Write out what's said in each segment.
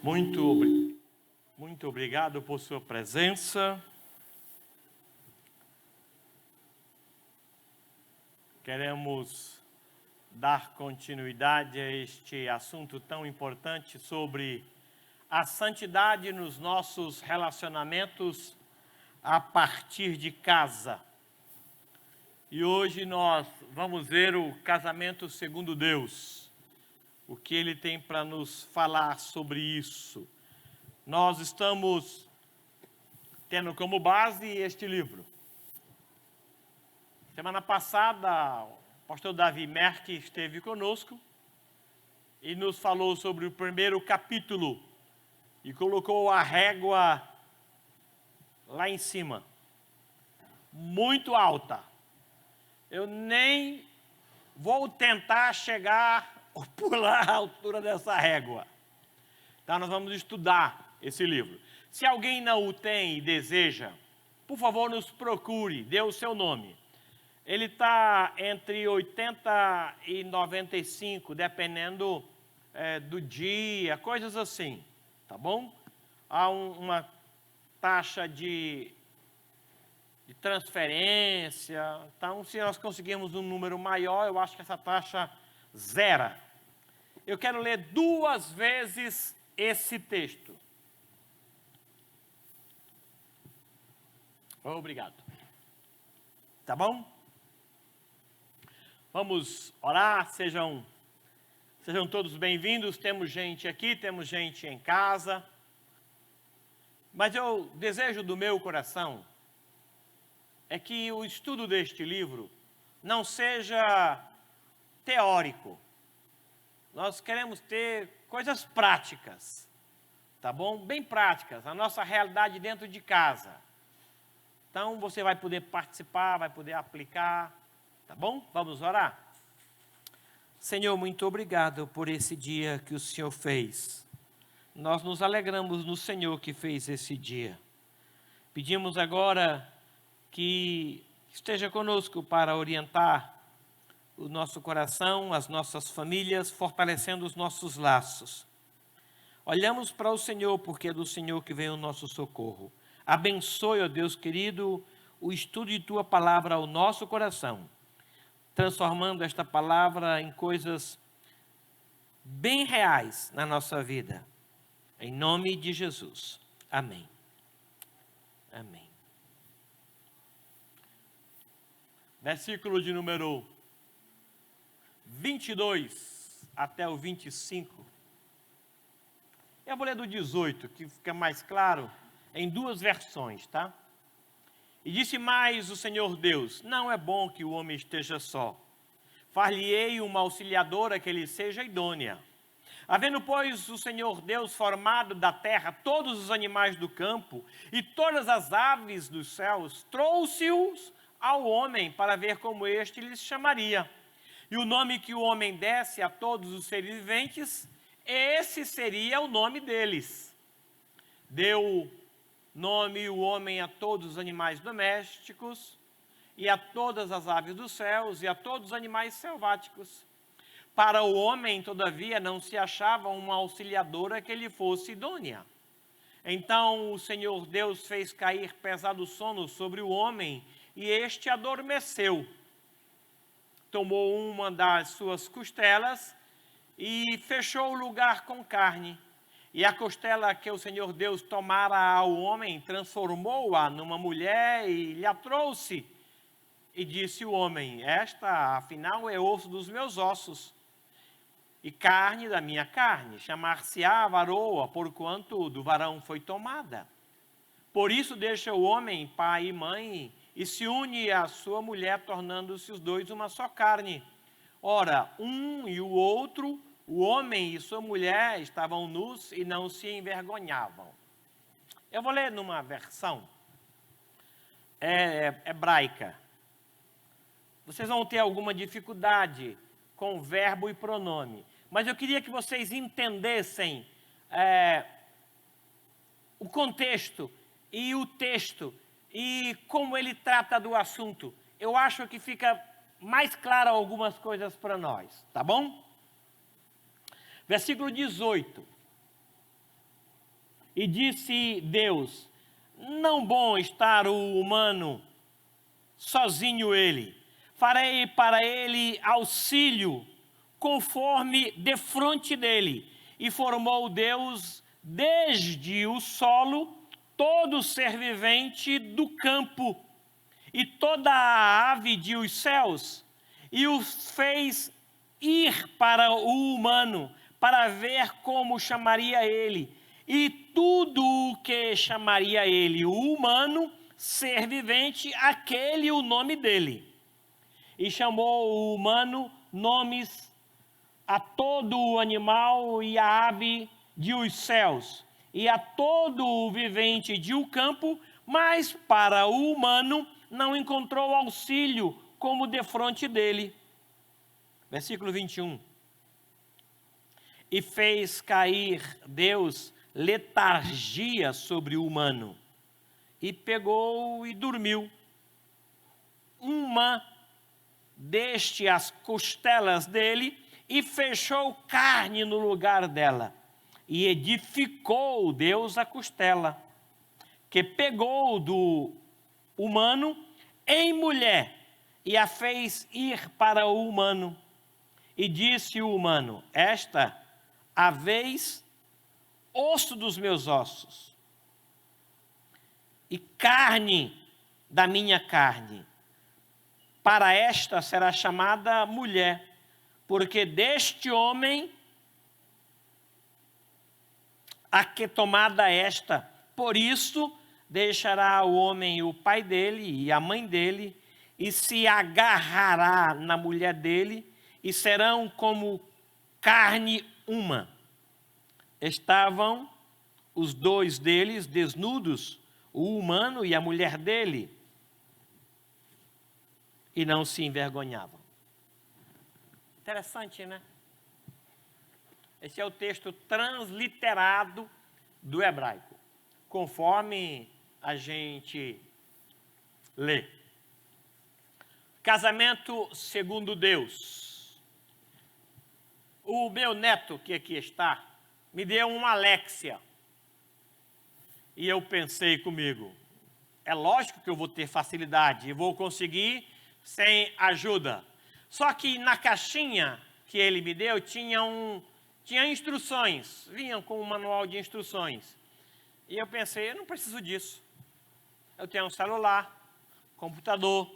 Muito obrigado por sua presença. Queremos dar continuidade a este assunto tão importante sobre a santidade nos nossos relacionamentos a partir de casa. E hoje nós vamos ver o casamento segundo Deus. O que ele tem para nos falar sobre isso. Nós estamos tendo como base este livro. Semana passada, o pastor Davi Merck esteve conosco e nos falou sobre o primeiro capítulo e colocou a régua lá em cima, muito alta. Eu nem vou tentar chegar ou pular a altura dessa régua. Então nós vamos estudar esse livro. Se alguém não o tem e deseja, por favor nos procure, dê o seu nome. Ele está entre 80 e 95, dependendo do dia, coisas assim, tá bom? Há uma taxa de transferência, então se nós conseguirmos um número maior, eu acho que essa taxa zera. Eu quero ler 2 vezes esse texto. Obrigado. Tá bom? Vamos orar, sejam todos bem-vindos. Temos gente aqui, temos gente em casa. Mas eu desejo do meu coração é que o estudo deste livro não seja teórico. Nós queremos ter coisas práticas, tá bom? Bem práticas, a nossa realidade dentro de casa. Então, você vai poder participar, vai poder aplicar, tá bom? Vamos orar? Senhor, muito obrigado por esse dia que o Senhor fez. Nós nos alegramos no Senhor que fez esse dia. Pedimos agora que esteja conosco para orientar o nosso coração, as nossas famílias, fortalecendo os nossos laços. Olhamos para o Senhor, porque é do Senhor que vem o nosso socorro. Abençoe, ó Deus querido, o estudo de Tua palavra ao nosso coração, transformando esta palavra em coisas bem reais na nossa vida. Em nome de Jesus. Amém. Amém. Versículo de número 22 até o 25. Eu vou ler do 18, que fica mais claro, em 2 versões, tá? E disse mais o Senhor Deus: não é bom que o homem esteja só. Far-lhe-ei uma auxiliadora que lhe seja idônea. Havendo, pois, o Senhor Deus formado da terra todos os animais do campo e todas as aves dos céus, trouxe-os ao homem para ver como este lhes chamaria. E o nome que o homem desse a todos os seres viventes, esse seria o nome deles. Deu nome o homem a todos os animais domésticos, e a todas as aves dos céus, e a todos os animais selváticos. Para o homem, todavia, não se achava uma auxiliadora que lhe fosse idônea. Então o Senhor Deus fez cair pesado sono sobre o homem, e este adormeceu. Tomou uma das suas costelas e fechou o lugar com carne. E a costela que o Senhor Deus tomara ao homem, transformou-a numa mulher e lhe a trouxe. E disse o homem: esta, afinal, é osso dos meus ossos e carne da minha carne. Chamar-se-á varoa, porquanto do varão foi tomada. Por isso deixa o homem pai e mãe e se une à sua mulher, tornando-se os dois uma só carne. Ora, um e o outro, o homem e sua mulher, estavam nus e não se envergonhavam. Eu vou ler numa versão hebraica. Vocês vão ter alguma dificuldade com verbo e pronome, mas eu queria que vocês entendessem o contexto e o texto e como ele trata do assunto. Eu acho que fica mais claro algumas coisas para nós, tá bom? Versículo 18. E disse Deus: não bom estar o humano sozinho ele. Farei para ele auxílio, conforme defronte dele. E formou Deus desde o solo todo ser vivente do campo e toda a ave dos céus, e os fez ir para o humano, para ver como chamaria ele. E tudo o que chamaria ele, o humano, ser vivente, aquele o nome dele. E chamou o humano nomes a todo o animal e a ave dos céus, e a todo o vivente do campo, mas para o humano não encontrou auxílio como defronte dele. Versículo 21. E fez cair Deus letargia sobre o humano, e pegou e dormiu. Uma deste as costelas dele, e fechou carne no lugar dela. E edificou Deus a costela, que pegou do humano em mulher, e a fez ir para o humano. E disse o humano: esta a vez osso dos meus ossos, e carne da minha carne. Para esta será chamada mulher, porque deste homem a que tomada esta. Por isso deixará o homem o pai dele e a mãe dele, e se agarrará na mulher dele, e serão como carne uma. Estavam os dois deles desnudos, o humano e a mulher dele, e não se envergonhavam. Interessante, né? Esse é o texto transliterado do hebraico, conforme a gente lê. Casamento segundo Deus. O meu neto, que aqui está, me deu uma Alexia. E eu pensei comigo, é lógico que eu vou ter facilidade e vou conseguir sem ajuda. Só que na caixinha que ele me deu tinha instruções, vinham com um manual de instruções. E eu pensei, eu não preciso disso. Eu tenho um celular, computador,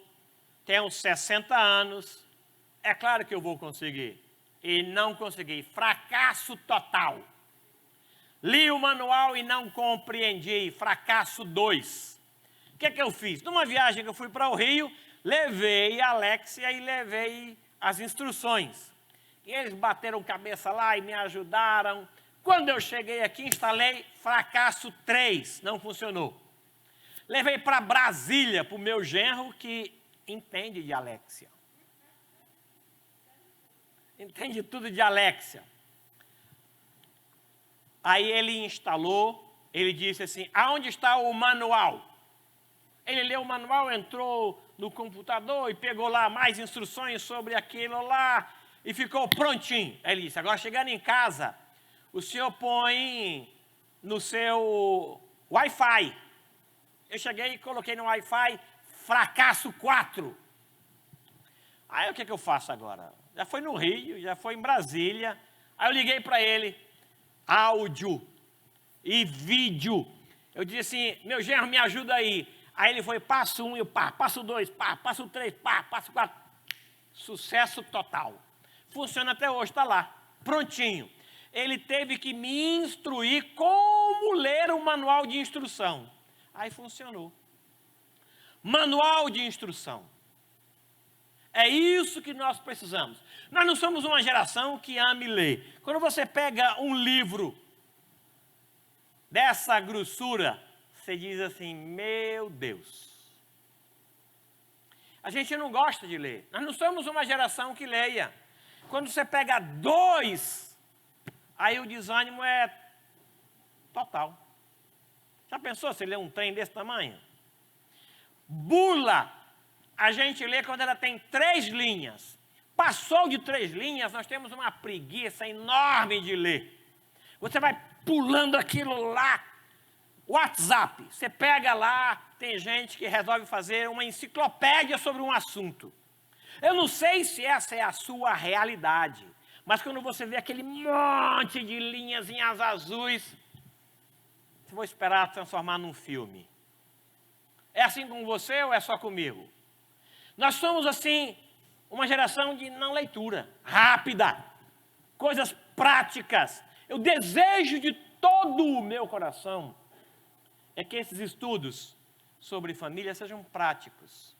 tenho 60 anos, é claro que eu vou conseguir. E não consegui, fracasso total. Li o manual e não compreendi, fracasso 2. O que eu fiz? Numa viagem que eu fui para o Rio, levei a Alexia e levei as instruções. E eles bateram cabeça lá e me ajudaram. Quando eu cheguei aqui, instalei, fracasso 3, não funcionou. Levei para Brasília, para o meu genro, que entende de Alexia. Entende tudo de Alexia. Aí ele instalou, ele disse assim, aonde está o manual? Ele leu o manual, entrou no computador e pegou lá mais instruções sobre aquilo lá e ficou prontinho. Aí ele disse, agora chegando em casa, o senhor põe no seu Wi-Fi. Eu cheguei e coloquei no Wi-Fi, fracasso 4. Aí o que eu faço agora? Já foi no Rio, já foi em Brasília. Aí eu liguei para ele, áudio e vídeo. Eu disse assim, meu genro, me ajuda aí. Aí ele foi, passo 1, eu pá, passo 2, pá, passo 3, pá, passo 4. Sucesso total. Funciona até hoje, está lá, prontinho. Ele teve que me instruir como ler o manual de instrução. Aí funcionou. Manual de instrução. É isso que nós precisamos. Nós não somos uma geração que ame ler. Quando você pega um livro dessa grossura, você diz assim, meu Deus. A gente não gosta de ler. Nós não somos uma geração que leia. Quando você pega 2, aí o desânimo é total. Já pensou se ler um trem desse tamanho? Bula, a gente lê quando ela tem 3 linhas. Passou de 3 linhas, nós temos uma preguiça enorme de ler. Você vai pulando aquilo lá, WhatsApp. Você pega lá, tem gente que resolve fazer uma enciclopédia sobre um assunto. Eu não sei se essa é a sua realidade, mas quando você vê aquele monte de linhazinhas azuis, eu vou esperar transformar num filme. É assim com você ou é só comigo? Nós somos assim, uma geração de não leitura, rápida, coisas práticas. Eu desejo de todo o meu coração é que esses estudos sobre família sejam práticos.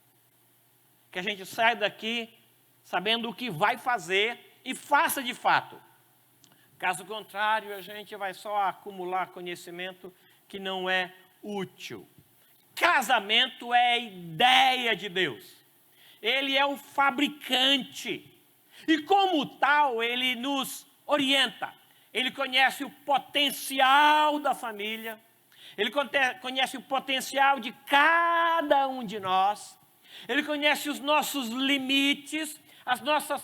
Que a gente saia daqui sabendo o que vai fazer e faça de fato. Caso contrário, a gente vai só acumular conhecimento que não é útil. Casamento é a ideia de Deus. Ele é o fabricante. E como tal, ele nos orienta. Ele conhece o potencial da família. Ele conhece o potencial de cada um de nós. Ele conhece os nossos limites, as nossas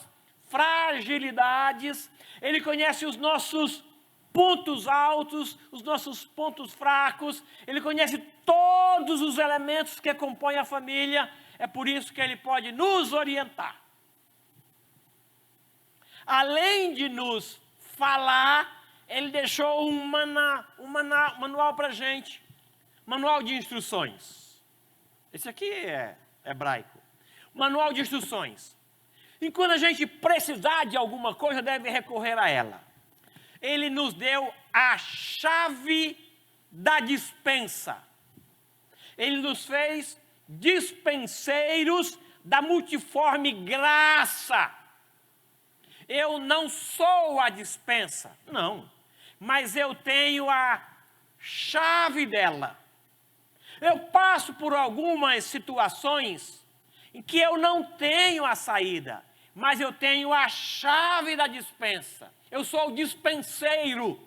fragilidades. Ele conhece os nossos pontos altos, os nossos pontos fracos. Ele conhece todos os elementos que compõem a família. É por isso que ele pode nos orientar. Além de nos falar, ele deixou um manual para a gente. Manual de instruções. Esse aqui é hebraico. Manual de instruções. E quando a gente precisar de alguma coisa, deve recorrer a ela. Ele nos deu a chave da dispensa. Ele nos fez dispenseiros da multiforme graça. Eu não sou a dispensa, não, mas eu tenho a chave dela. Eu passo por algumas situações em que eu não tenho a saída, mas eu tenho a chave da dispensa. Eu sou o dispenseiro.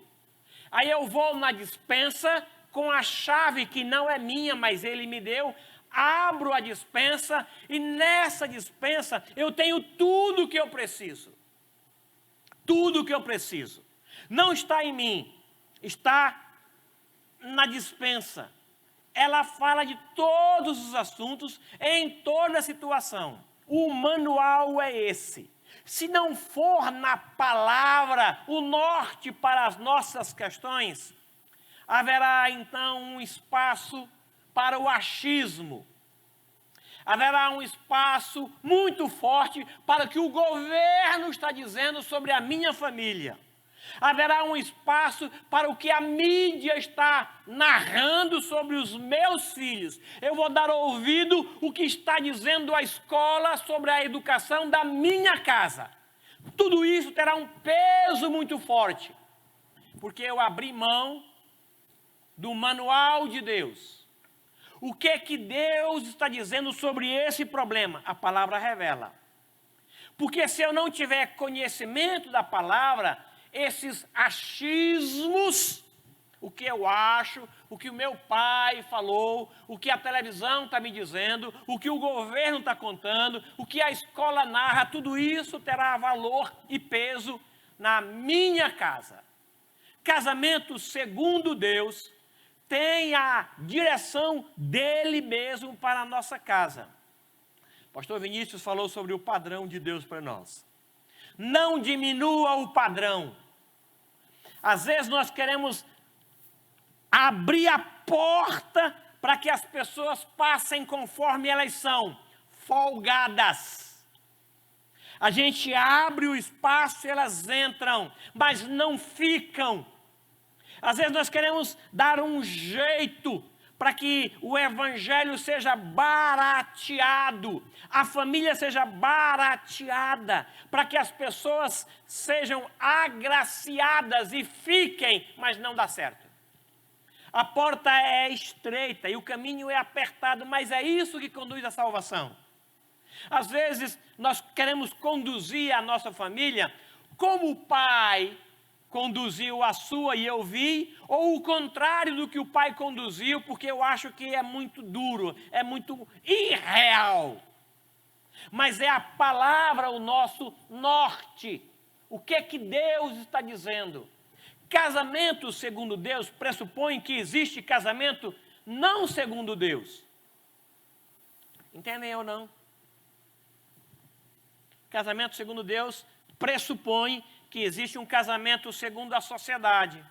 Aí eu vou na dispensa com a chave que não é minha, mas ele me deu, abro a dispensa e nessa dispensa eu tenho tudo o que eu preciso. Tudo o que eu preciso. Não está em mim, está na dispensa. Ela fala de todos os assuntos em toda a situação. O manual é esse. Se não for na palavra o norte para as nossas questões, haverá então um espaço para o achismo. Haverá um espaço muito forte para o que o governo está dizendo sobre a minha família. Haverá um espaço para o que a mídia está narrando sobre os meus filhos. Eu vou dar ouvido o que está dizendo a escola sobre a educação da minha casa. Tudo isso terá um peso muito forte, porque eu abri mão do manual de Deus. O que Deus está dizendo sobre esse problema? A palavra revela. Porque se eu não tiver conhecimento da palavra, esses achismos, o que eu acho, o que o meu pai falou, o que a televisão está me dizendo, o que o governo está contando, o que a escola narra, tudo isso terá valor e peso na minha casa. Casamento segundo Deus tem a direção dele mesmo para a nossa casa. O pastor Vinícius falou sobre o padrão de Deus para nós. Não diminua o padrão. Às vezes nós queremos abrir a porta para que as pessoas passem conforme elas são, folgadas. A gente abre o espaço e elas entram, mas não ficam. Às vezes nós queremos dar um jeito para que o evangelho seja barateado, a família seja barateada, para que as pessoas sejam agraciadas e fiquem, mas não dá certo. A porta é estreita e o caminho é apertado, mas é isso que conduz à salvação. Às vezes nós queremos conduzir a nossa família como o pai conduziu a sua e eu vi, ou o contrário do que o pai conduziu, porque eu acho que é muito duro, é muito irreal. Mas é a palavra o nosso norte. O que Deus está dizendo? Casamento segundo Deus pressupõe que existe casamento não segundo Deus. Entendem ou não? Casamento segundo Deus pressupõe que existe um casamento segundo a sociedade.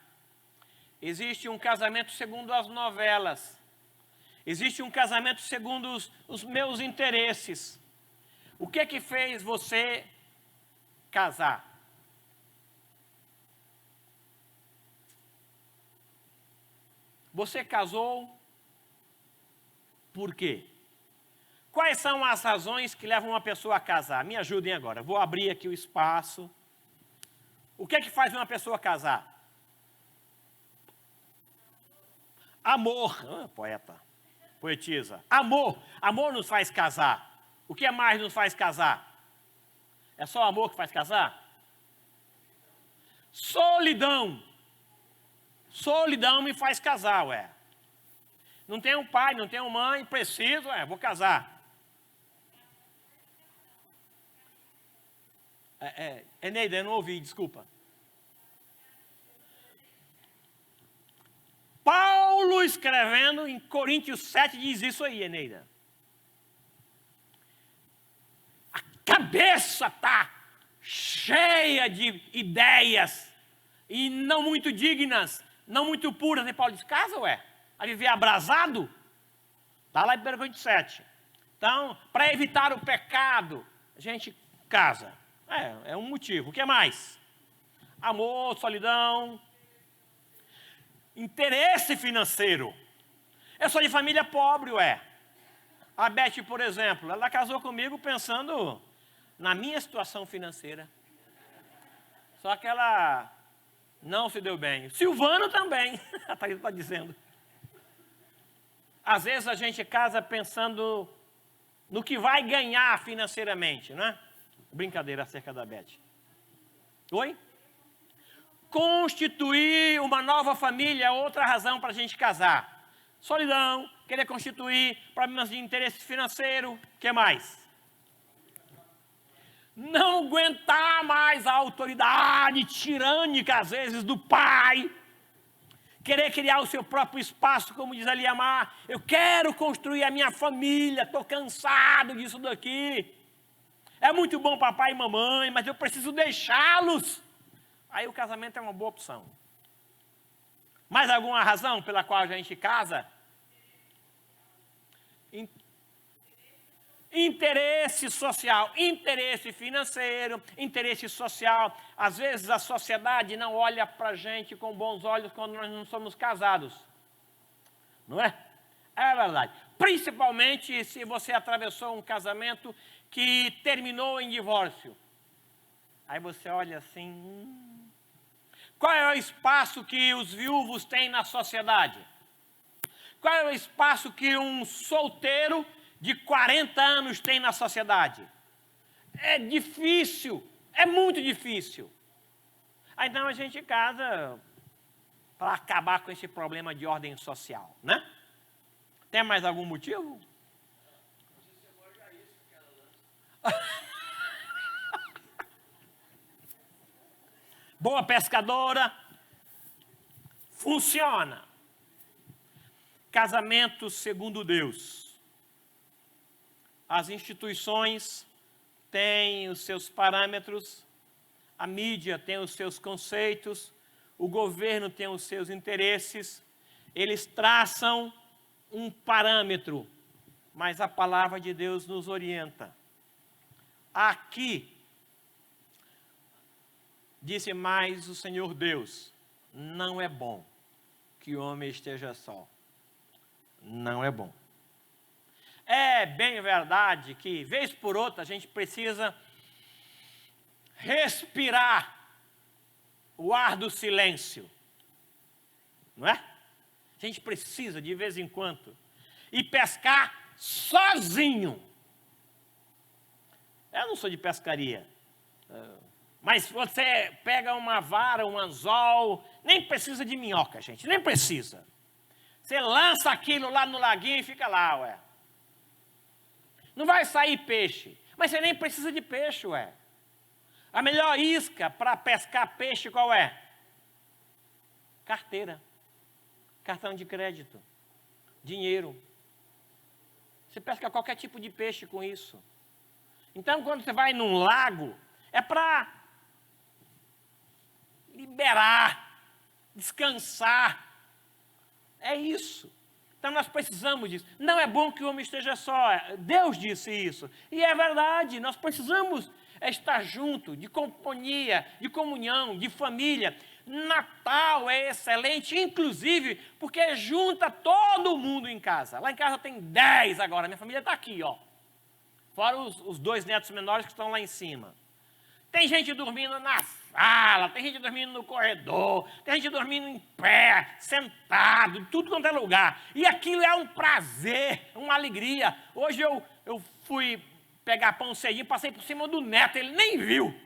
Existe um casamento segundo as novelas. Existe um casamento segundo os meus interesses. O que fez você casar? Você casou por quê? Quais são as razões que levam uma pessoa a casar? Me ajudem agora. Vou abrir aqui o espaço. O que faz uma pessoa casar? Amor. Poeta. Poetisa. Amor. Amor nos faz casar. O que mais nos faz casar? É só amor que faz casar? Solidão. Solidão me faz casar, ué. Não tenho pai, não tenho mãe, preciso, vou casar. Eneida, eu não ouvi, desculpa. Paulo escrevendo em Coríntios 7 diz isso aí, Eneida. A cabeça está cheia de ideias e não muito dignas, não muito puras. E Paulo diz, casa, a viver abrasado? Está lá em 1 Coríntios 7. Então, para evitar o pecado, a gente casa. É um motivo. O que mais? Amor, solidão, interesse financeiro. Eu sou de família pobre, A Beth, por exemplo, ela casou comigo pensando na minha situação financeira. Só que ela não se deu bem. Silvano também, a Thaís está dizendo. Às vezes a gente casa pensando no que vai ganhar financeiramente, não é? Brincadeira acerca da Beth. Oi? Constituir uma nova família é outra razão para a gente casar. Solidão, querer constituir, problemas de interesse financeiro, o que mais? Não aguentar mais a autoridade tirânica, às vezes, do pai. Querer criar o seu próprio espaço, como diz Aliamar. Eu quero construir a minha família, estou cansado disso daqui. É muito bom papai e mamãe, mas eu preciso deixá-los. Aí o casamento é uma boa opção. Mais alguma razão pela qual a gente casa? Interesse social, interesse financeiro, interesse social. Às vezes a sociedade não olha para a gente com bons olhos quando nós não somos casados. Não é? É verdade. Principalmente se você atravessou um casamento que terminou em divórcio. Aí você olha assim... Qual é o espaço que os viúvos têm na sociedade? Qual é o espaço que um solteiro de 40 anos tem na sociedade? É difícil, é muito difícil. Aí então a gente casa para acabar com esse problema de ordem social, né? Tem mais algum motivo? Boa pescadora. Funciona. Casamento segundo Deus. As instituições têm os seus parâmetros, a mídia tem os seus conceitos, o governo tem os seus interesses, eles traçam um parâmetro, mas a palavra de Deus nos orienta. Aqui, disse mais o Senhor Deus, não é bom que o homem esteja só. Não é bom. É bem verdade que, vez por outra, a gente precisa respirar o ar do silêncio. Não é? A gente precisa, de vez em quando, ir pescar sozinho. Eu não sou de pescaria. Mas você pega uma vara, um anzol, nem precisa de minhoca, gente, nem precisa. Você lança aquilo lá no laguinho e fica lá, Não vai sair peixe, mas você nem precisa de peixe, A melhor isca para pescar peixe qual é? Carteira, cartão de crédito, dinheiro. Você pesca qualquer tipo de peixe com isso. Então, quando você vai num lago, é para liberar, descansar. É isso. Então, nós precisamos disso. Não é bom que o homem esteja só. Deus disse isso. E é verdade, nós precisamos estar junto, de companhia, de comunhão, de família. Natal é excelente, inclusive, porque junta todo mundo em casa. Lá em casa tem 10 agora, minha família está aqui, ó. Fora os 2 netos menores que estão lá em cima. Tem gente dormindo na sala, tem gente dormindo no corredor, tem gente dormindo em pé, sentado, tudo quanto é lugar. E aquilo é um prazer, uma alegria. Hoje eu fui pegar pão cedinho, passei por cima do neto, ele nem viu.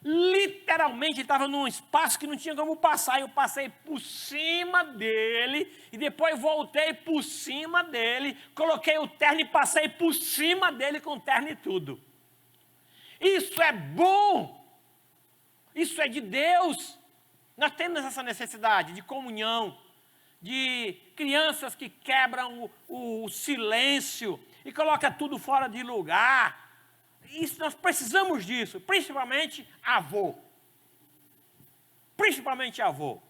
Literalmente, ele estava num espaço que não tinha como passar. Eu passei por cima dele e depois voltei por cima dele, coloquei o terno e passei por cima dele com o terno e tudo. Isso é bom. Isso é de Deus. Nós temos essa necessidade de comunhão, de crianças que quebram o silêncio e colocam tudo fora de lugar. Isso, nós precisamos disso, principalmente avô. Principalmente avô.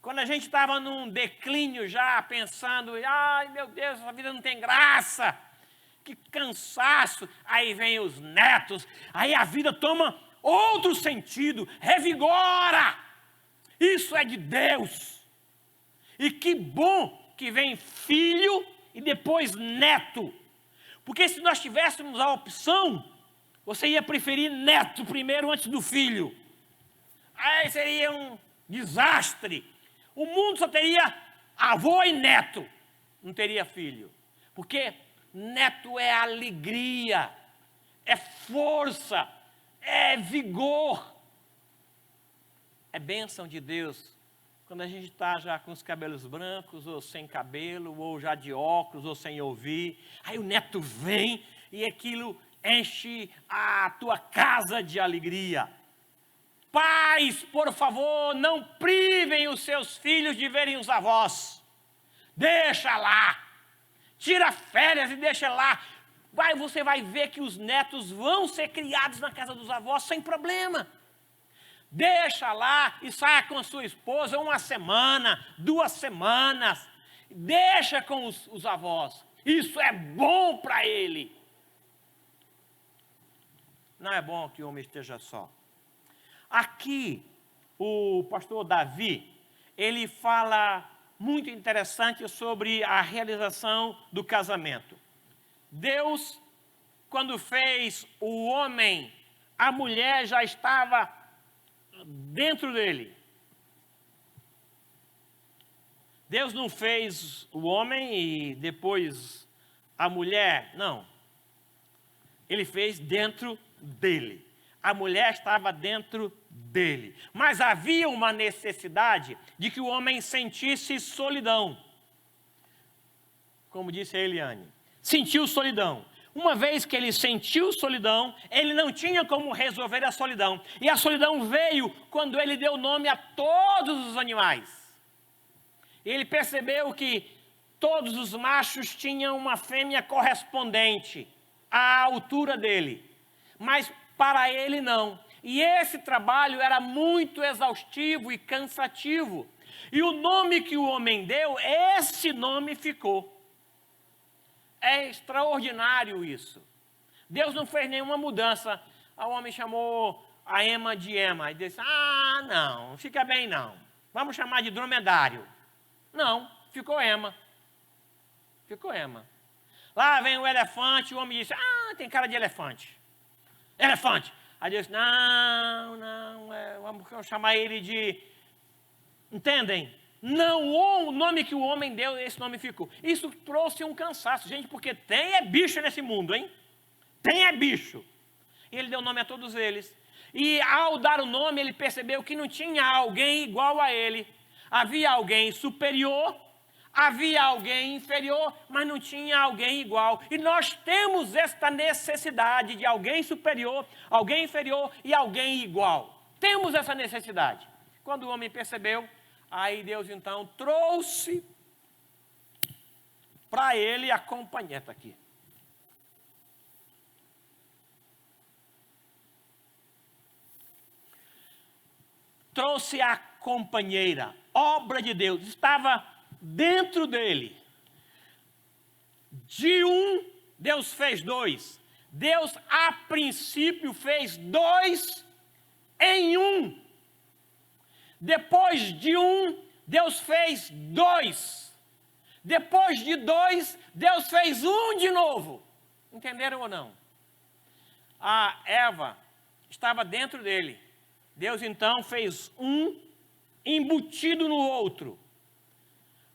Quando a gente estava num declínio já, pensando, ai meu Deus, essa vida não tem graça, que cansaço, aí vem os netos, aí a vida toma outro sentido, revigora. Isso é de Deus. E que bom que vem filho e depois neto. Porque se nós tivéssemos a opção, você ia preferir neto primeiro antes do filho. Aí seria um desastre. O mundo só teria avô e neto, não teria filho. Porque neto é alegria, é força, é vigor. É bênção de Deus. Quando a gente está já com os cabelos brancos, ou sem cabelo, ou já de óculos, ou sem ouvir, aí o neto vem e aquilo enche a tua casa de alegria. Pais, por favor, não privem os seus filhos de verem os avós. Deixa lá. Tira férias e deixa lá. Você vai ver que os netos vão ser criados na casa dos avós sem problema. Deixa lá e saia com a sua esposa 1 semana, 2 semanas. Deixa com os avós. Isso é bom para ele. Não é bom que o homem esteja só. Aqui, o pastor Davi, ele fala muito interessante sobre a realização do casamento. Deus, quando fez o homem, a mulher já estava dentro dele. Deus não fez o homem e depois a mulher, não. Ele fez dentro dele. A mulher estava dentro dele. Mas havia uma necessidade de que o homem sentisse solidão. Como disse a Eliane. Sentiu solidão. Uma vez que ele sentiu solidão, ele não tinha como resolver a solidão. E a solidão veio quando ele deu nome a todos os animais. Ele percebeu que todos os machos tinham uma fêmea correspondente à altura dele. Mas para ele não. E esse trabalho era muito exaustivo e cansativo. E o nome que o homem deu, esse nome ficou. É extraordinário isso. Deus não fez nenhuma mudança. O homem chamou a ema de ema. E disse, não fica bem não. Vamos chamar de dromedário. Não, ficou ema. Ficou ema. Lá vem o elefante, o homem disse, tem cara de elefante. Elefante. Aí Deus disse, vamos chamar ele de... Entendem? Não, o nome que o homem deu, esse nome ficou. Isso trouxe um cansaço, gente, porque tem bicho nesse mundo, hein? Tem bicho. E ele deu nome a todos eles. E ao dar o nome, ele percebeu que não tinha alguém igual a ele. Havia alguém superior, havia alguém inferior, mas não tinha alguém igual. E nós temos esta necessidade de alguém superior, alguém inferior e alguém igual. Temos essa necessidade. Quando o homem percebeu, Aí Deus então trouxe para ele a companheta aqui. Trouxe a companheira, obra de Deus, estava dentro dele. De um, Deus fez dois. Deus, a princípio, fez dois em um. Depois de um, Deus fez dois. Depois de dois, Deus fez um de novo. Entenderam ou não? A Eva estava dentro dele. Deus então fez um embutido no outro.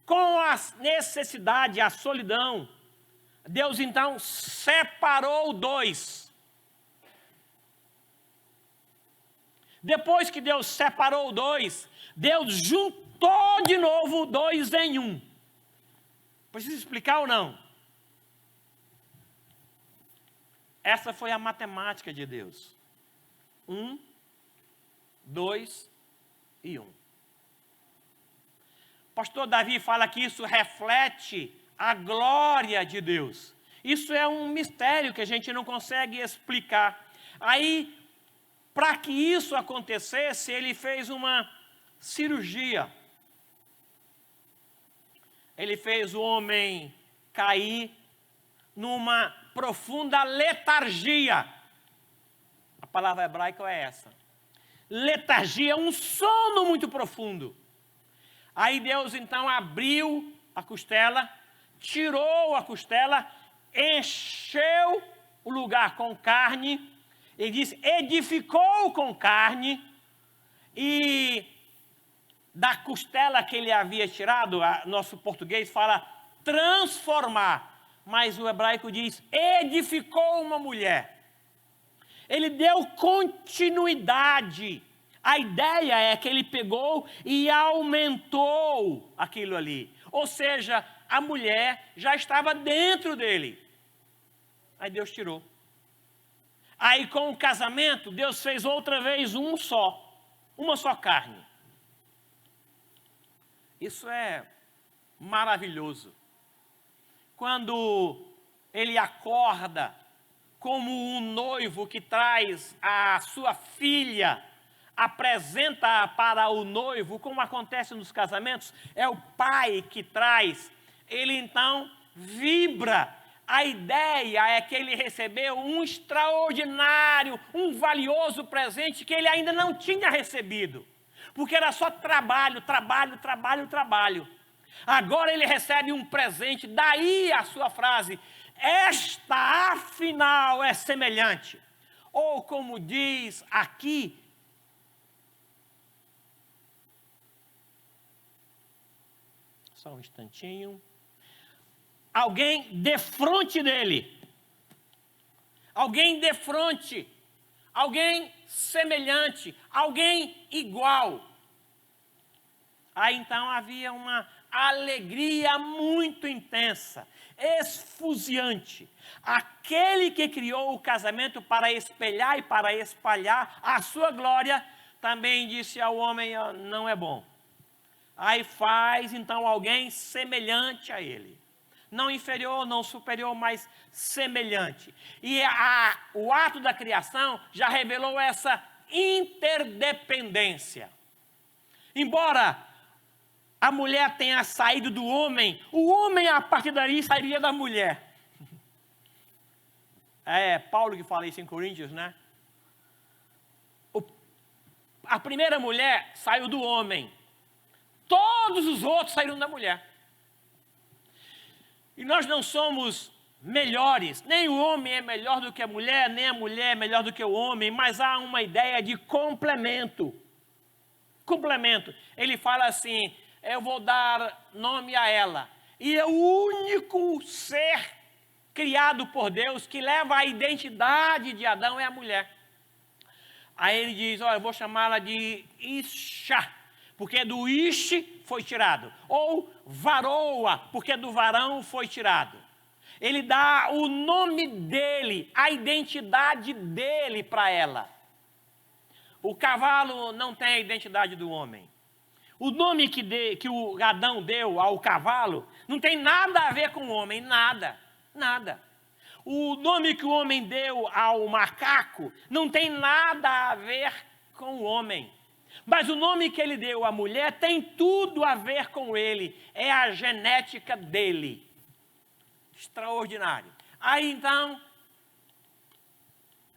Com a necessidade, a solidão, Deus então separou dois. Depois que Deus separou dois, Deus juntou de novo dois em um. Precisa explicar ou não? Essa foi a matemática de Deus. 1, 2 e 1. Pastor Davi fala que isso reflete a glória de Deus. Isso é um mistério que a gente não consegue explicar. Aí, para que isso acontecesse, ele fez uma cirurgia. Ele fez o homem cair numa profunda letargia. A palavra hebraica é essa. Letargia é um sono muito profundo. Aí Deus então abriu a costela, tirou a costela, encheu o lugar com carne, ele disse, edificou com carne, e da costela que ele havia tirado, nosso português fala transformar, mas o hebraico diz, edificou uma mulher. Ele deu continuidade. A ideia é que ele pegou e aumentou aquilo ali. Ou seja, a mulher já estava dentro dele. Aí Deus tirou. Aí com o casamento, Deus fez outra vez uma só carne. Isso é maravilhoso. Quando ele acorda como um noivo que traz a sua filha, apresenta para o noivo, como acontece nos casamentos, é o pai que traz, ele então vibra. A ideia é que ele recebeu um extraordinário, um valioso presente que ele ainda não tinha recebido, porque era só trabalho, trabalho, trabalho, trabalho. Agora ele recebe um presente, daí a sua frase, esta afinal é semelhante. Ou como diz aqui, só um instantinho, alguém defronte dele, alguém defronte, alguém semelhante, alguém igual. Aí então havia uma alegria muito intensa, esfuziante. Aquele que criou o casamento para espelhar e para espalhar a sua glória, também disse ao homem, não é bom. Aí faz então alguém semelhante a ele. Não inferior, não superior, mas semelhante. E o ato da criação já revelou essa interdependência. Embora a mulher tenha saído do homem, o homem a partir daí sairia da mulher. É Paulo que fala isso em Coríntios, né? A primeira mulher saiu do homem. Todos os outros saíram da mulher. E nós não somos melhores, nem o homem é melhor do que a mulher, nem a mulher é melhor do que o homem, mas há uma ideia de complemento. Complemento. Ele fala assim, eu vou dar nome a ela. E é o único ser criado por Deus que leva a identidade de Adão é a mulher. Aí ele diz, eu vou chamá-la de Isha, porque do Ish foi tirado. Ou Varoa, porque do varão foi tirado. Ele dá o nome dele, a identidade dele para ela. O cavalo não tem a identidade do homem. O nome que o Adão deu ao cavalo não tem nada a ver com o homem, nada, nada. O nome que o homem deu ao macaco não tem nada a ver com o homem. Mas o nome que ele deu à mulher tem tudo a ver com ele. É a genética dele. Extraordinário. Aí então,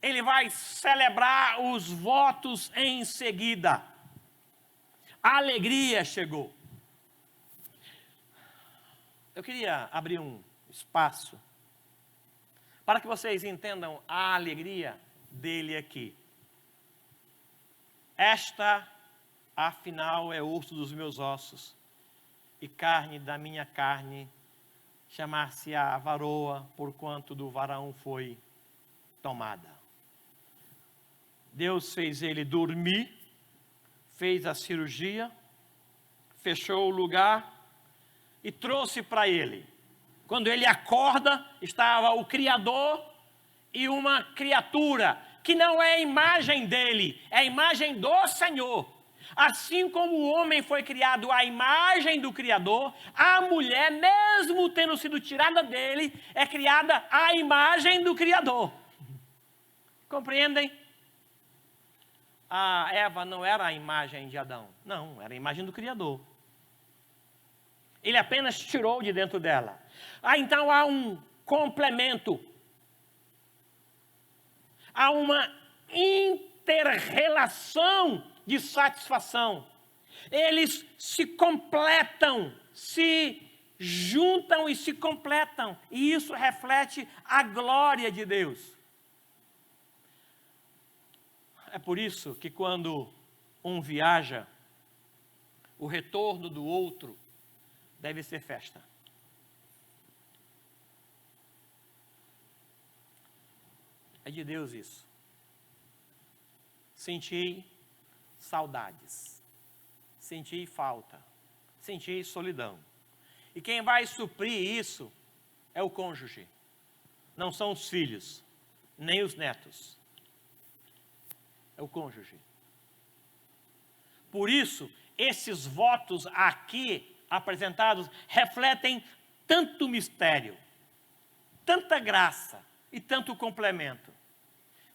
ele vai celebrar os votos em seguida. A alegria chegou. Eu queria abrir um espaço para que vocês entendam a alegria dele aqui. Esta, afinal, é osso dos meus ossos e carne da minha carne, chamar-se-á varoa, porquanto do varão foi tomada. Deus fez ele dormir, fez a cirurgia, fechou o lugar e trouxe para ele. Quando ele acorda, estava o Criador e uma criatura, que não é a imagem dele, é a imagem do Senhor. Assim como o homem foi criado à imagem do Criador, a mulher, mesmo tendo sido tirada dele, é criada à imagem do Criador. Compreendem? A Eva não era a imagem de Adão, não, era a imagem do Criador. Ele apenas tirou de dentro dela. Então há um complemento. Há uma inter-relação de satisfação. Eles se completam, se juntam e se completam. E isso reflete a glória de Deus. É por isso que quando um viaja, o retorno do outro deve ser festa. É de Deus isso. Senti saudades, senti falta, senti solidão. E quem vai suprir isso é o cônjuge. Não são os filhos, nem os netos. É o cônjuge. Por isso, esses votos aqui apresentados refletem tanto mistério, tanta graça e tanto complemento.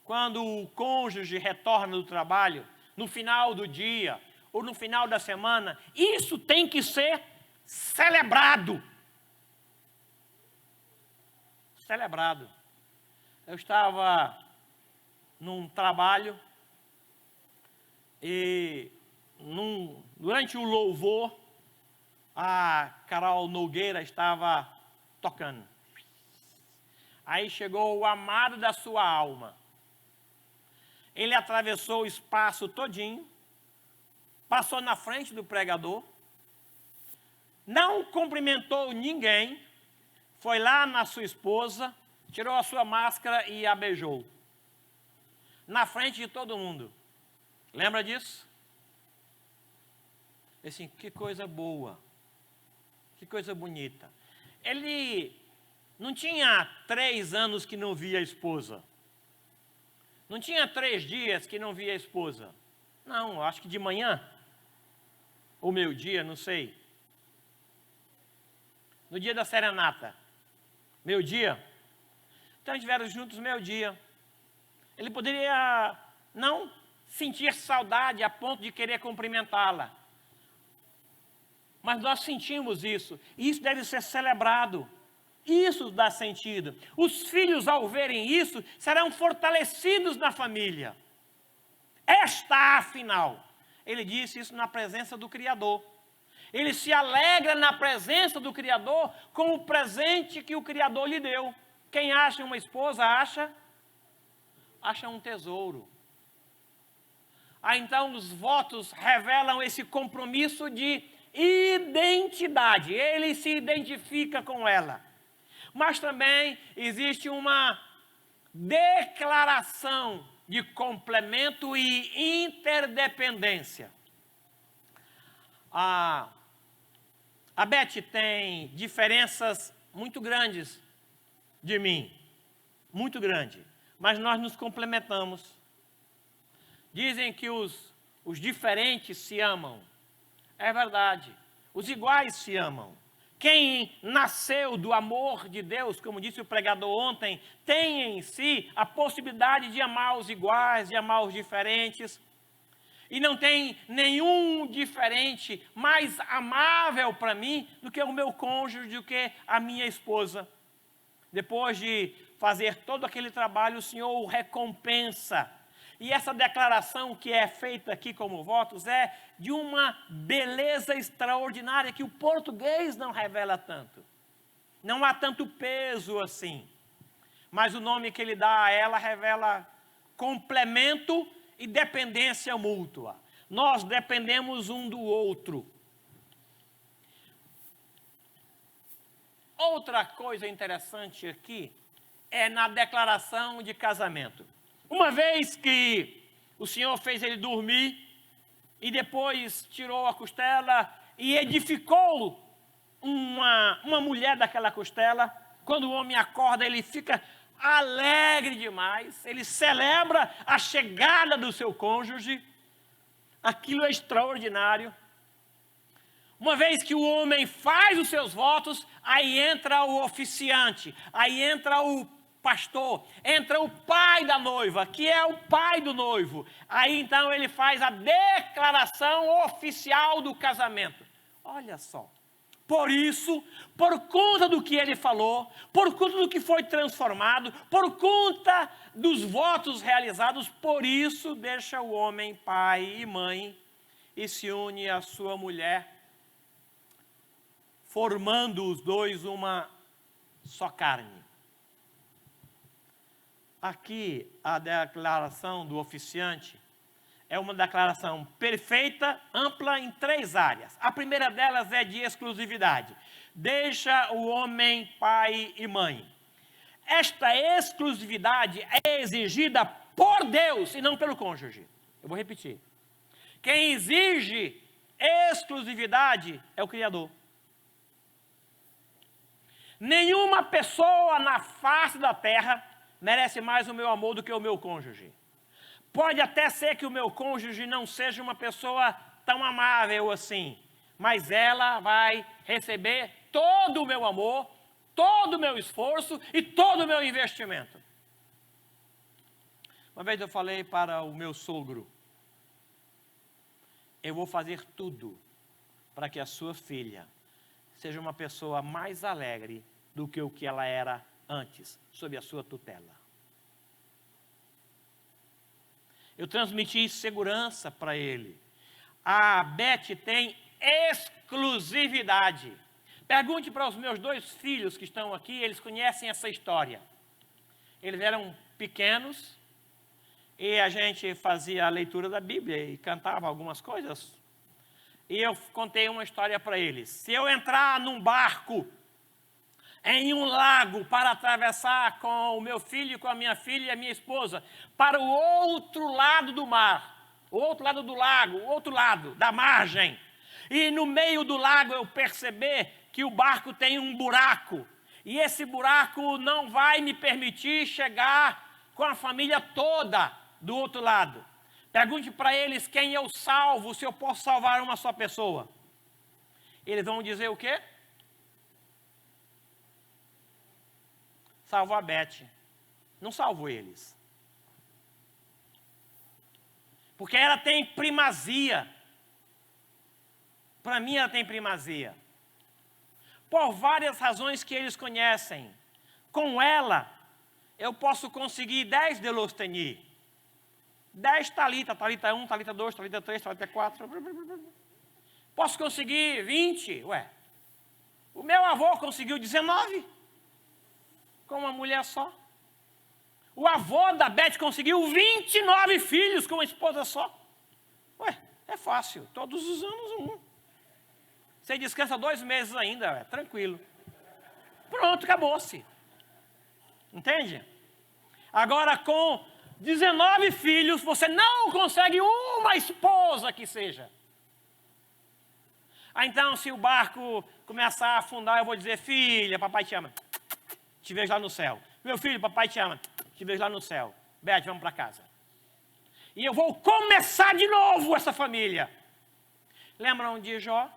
Quando o cônjuge retorna do trabalho, no final do dia ou no final da semana, isso tem que ser celebrado. Celebrado. Eu estava num trabalho e durante o louvor, a Carol Nogueira estava tocando. Aí chegou o amado da sua alma. Ele atravessou o espaço todinho, passou na frente do pregador, não cumprimentou ninguém, foi lá na sua esposa, tirou a sua máscara e a beijou. Na frente de todo mundo. Lembra disso? Assim, que coisa boa. Que coisa bonita. Ele não tinha 3 anos que não via a esposa. Não tinha 3 dias que não via a esposa. Não, acho que de manhã, ou meio-dia, não sei. No dia da serenata, meio-dia. Então estiveram juntos meio-dia. Ele poderia não sentir saudade a ponto de querer cumprimentá-la. Mas nós sentimos isso, e isso deve ser celebrado. Isso dá sentido. Os filhos, ao verem isso, serão fortalecidos na família. Esta, afinal, ele disse isso na presença do Criador. Ele se alegra na presença do Criador com o presente que o Criador lhe deu. Quem acha uma esposa, acha um tesouro. Então, os votos revelam esse compromisso de identidade. Ele se identifica com ela. Mas também existe uma declaração de complemento e interdependência. A Beth tem diferenças muito grandes de mim, muito grande, mas nós nos complementamos. Dizem que os diferentes se amam, É verdade. Os iguais se amam. Quem nasceu do amor de Deus, como disse o pregador ontem, tem em si a possibilidade de amar os iguais, de amar os diferentes. E não tem nenhum diferente mais amável para mim do que o meu cônjuge, do que a minha esposa. Depois de fazer todo aquele trabalho, o Senhor o recompensa. E essa declaração que é feita aqui como votos é de uma beleza extraordinária que o português não revela tanto. Não há tanto peso assim. Mas o nome que ele dá a ela revela complemento e dependência mútua. Nós dependemos um do outro. Outra coisa interessante aqui é na declaração de casamento. Uma vez que o Senhor fez ele dormir e depois tirou a costela e edificou uma mulher daquela costela, quando o homem acorda ele fica alegre demais, ele celebra a chegada do seu cônjuge, aquilo é extraordinário. Uma vez que o homem faz os seus votos, aí entra o oficiante, aí entra o pastor, entra o pai da noiva, que é o pai do noivo. Aí então ele faz a declaração oficial do casamento. Olha só. Por isso, por conta do que ele falou, por conta do que foi transformado, por conta dos votos realizados, por isso deixa o homem pai e mãe e se une à sua mulher, formando os dois uma só carne. Aqui, a declaração do oficiante é uma declaração perfeita, ampla em 3 áreas. A primeira delas é de exclusividade. Deixa o homem pai e mãe. Esta exclusividade é exigida por Deus e não pelo cônjuge. Eu vou repetir. Quem exige exclusividade é o Criador. Nenhuma pessoa na face da terra merece mais o meu amor do que o meu cônjuge. Pode até ser que o meu cônjuge não seja uma pessoa tão amável assim, mas ela vai receber todo o meu amor, todo o meu esforço e todo o meu investimento. Uma vez eu falei para o meu sogro, eu vou fazer tudo para que a sua filha seja uma pessoa mais alegre do que o que ela era antes, sob a sua tutela. Eu transmiti segurança para ele. A Beth tem exclusividade. Pergunte para os meus 2 filhos que estão aqui, eles conhecem essa história. Eles eram pequenos e a gente fazia a leitura da Bíblia e cantava algumas coisas. E eu contei uma história para eles. Se eu entrar num barco em um lago para atravessar com o meu filho, com a minha filha e a minha esposa, para o outro lado do mar, o outro lado do lago, o outro lado da margem, e no meio do lago eu perceber que o barco tem um buraco, e esse buraco não vai me permitir chegar com a família toda do outro lado. Pergunte para eles quem eu salvo, se eu posso salvar uma só pessoa. Eles vão dizer o quê? Salvo a Beth. Não salvo eles. Porque ela tem primazia. Para mim ela tem primazia. Por várias razões que eles conhecem. Com ela, eu posso conseguir 10 Delostenie. 10 Talita, Talita 1, Talita 2, Talita 3, Talita 4. Posso conseguir 20? Ué, o meu avô conseguiu 19 com uma mulher só. O avô da Beth conseguiu 29 filhos com uma esposa só. Ué, é fácil, todos os anos um. Você descansa 2 meses ainda, é tranquilo. Pronto, acabou-se. Entende? Agora com 19 filhos, você não consegue uma esposa que seja. Então, se o barco começar a afundar, eu vou dizer, filha, papai te ama. Te vejo lá no céu. Meu filho, papai te ama. Te vejo lá no céu. Beth, vamos para casa. E eu vou começar de novo essa família. Lembram de Jó?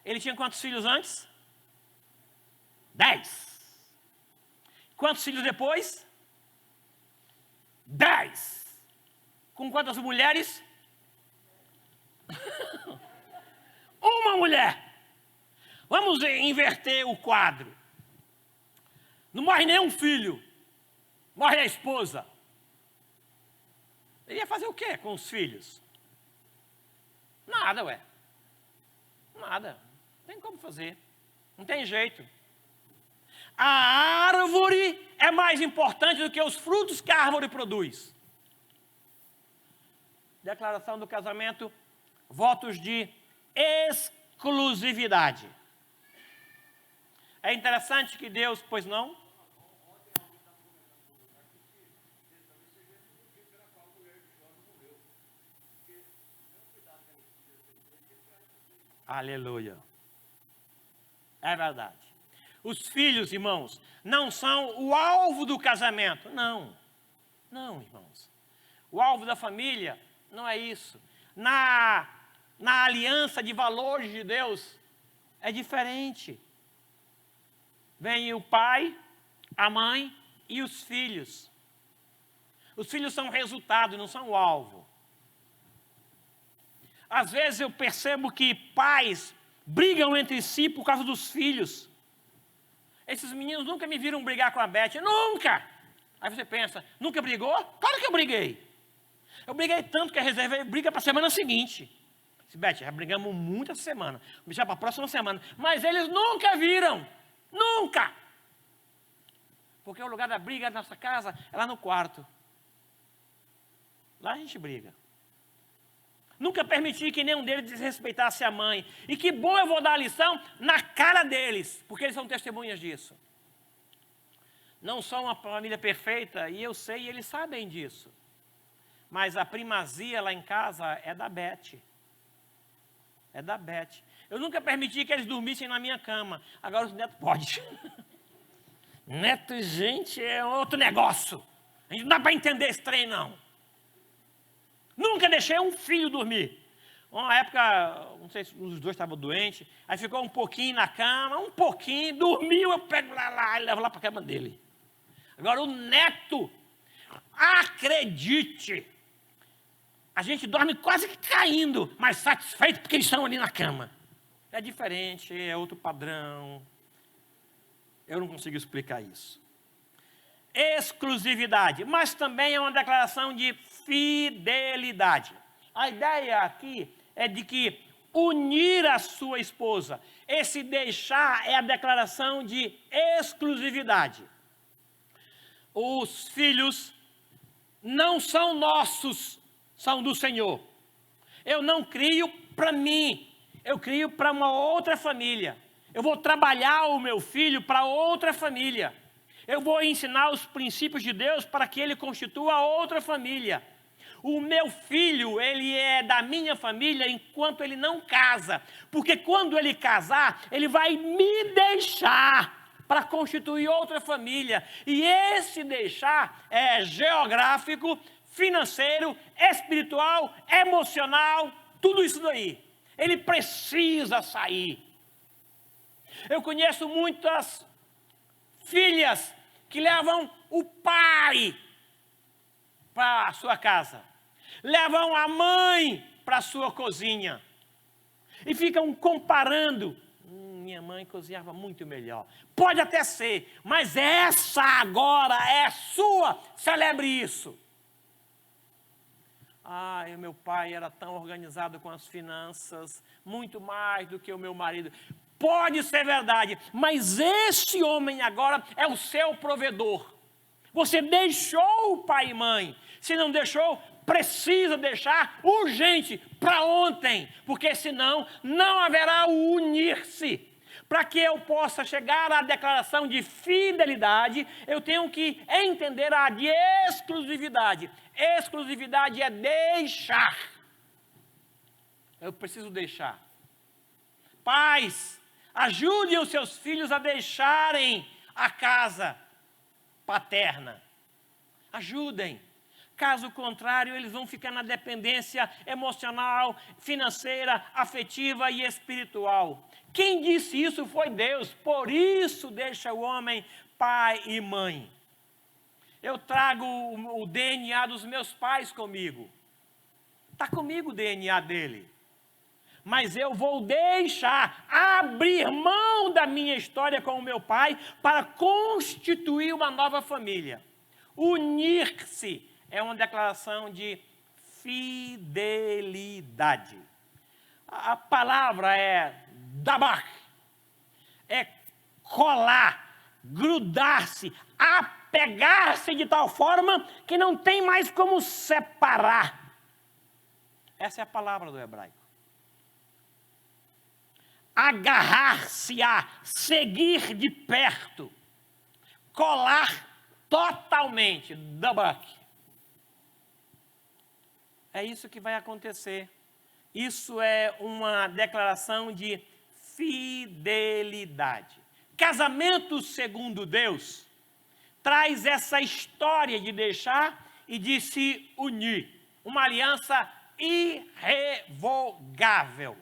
Ele tinha quantos filhos antes? 10. Quantos filhos depois? 10. Com quantas mulheres? Uma mulher. Vamos inverter o quadro. Não morre nenhum filho. Morre a esposa. Ele ia fazer o quê com os filhos? Nada, ué. Nada. Não tem como fazer. Não tem jeito. A árvore é mais importante do que os frutos que a árvore produz. Declaração do casamento, votos de exclusividade. É interessante que Deus, pois não? Aleluia. É verdade. Os filhos, irmãos, não são o alvo do casamento. Não. Não, irmãos. O alvo da família não é isso. Na aliança de valores de Deus, é diferente. Vem o pai, a mãe e os filhos. Os filhos são o resultado, não são o alvo. Às vezes eu percebo que pais brigam entre si por causa dos filhos. Esses meninos nunca me viram brigar com a Beth, nunca! Aí você pensa, nunca brigou? Claro que eu briguei. Eu briguei tanto que eu reservei briga para a semana seguinte. Beth, já brigamos muito essa semana, vou deixar para a próxima semana. Mas eles nunca viram, nunca! Porque o lugar da briga na nossa casa é lá no quarto. Lá a gente briga. Nunca permiti que nenhum deles desrespeitasse a mãe. E que bom eu vou dar a lição na cara deles, porque eles são testemunhas disso. Não são uma família perfeita, e eu sei, e eles sabem disso. Mas a primazia lá em casa é da Beth. É da Beth. Eu nunca permiti que eles dormissem na minha cama. Agora os netos podem. Neto, gente, é outro negócio. A gente não dá para entender esse trem, não. Nunca deixei um filho dormir. Uma época, não sei se os dois estavam doentes, aí ficou um pouquinho na cama, um pouquinho, dormiu, eu pego lá e levo lá para a cama dele. Agora o neto, acredite, a gente dorme quase que caindo, mas satisfeito porque eles estão ali na cama. É diferente, é outro padrão. Eu não consigo explicar isso. Exclusividade, mas também é uma declaração de fidelidade. A ideia aqui é de que unir a sua esposa, esse deixar é a declaração de exclusividade. Os filhos não são nossos, são do Senhor. Eu não crio para mim, eu crio para uma outra família. Eu vou trabalhar o meu filho para outra família. Eu vou ensinar os princípios de Deus para que ele constitua outra família. O meu filho, ele é da minha família enquanto ele não casa. Porque quando ele casar, ele vai me deixar para constituir outra família. E esse deixar é geográfico, financeiro, espiritual, emocional, tudo isso daí. Ele precisa sair. Eu conheço muitas filhas que levam o pai para a sua casa, levam a mãe para a sua cozinha e ficam comparando. Minha mãe cozinhava muito melhor. Pode até ser, mas essa agora é sua. Celebre isso. O meu pai era tão organizado com as finanças, muito mais do que o meu marido. Pode ser verdade, mas esse homem agora é o seu provedor. Você deixou o pai e mãe. Se não deixou, precisa deixar urgente, para ontem, porque senão não haverá o unir-se. Para que eu possa chegar à declaração de fidelidade, eu tenho que entender a de exclusividade. Exclusividade é deixar. Eu preciso deixar. Pais, ajudem os seus filhos a deixarem a casa paterna. Ajudem. Caso contrário, eles vão ficar na dependência emocional, financeira, afetiva e espiritual. Quem disse isso foi Deus. Por isso deixa o homem pai e mãe. Eu trago o DNA dos meus pais comigo. Está comigo o DNA dele. Mas eu vou deixar, abrir mão da minha história com o meu pai para constituir uma nova família. Unir-se é uma declaração de fidelidade. A palavra é dabar, é colar, grudar-se, apegar-se de tal forma que não tem mais como separar. Essa é a palavra do hebraico. Agarrar-se-á, seguir de perto, colar totalmente, dabar. É isso que vai acontecer. Isso é uma declaração de fidelidade. Casamento segundo Deus traz essa história de deixar e de se unir. Uma aliança irrevogável.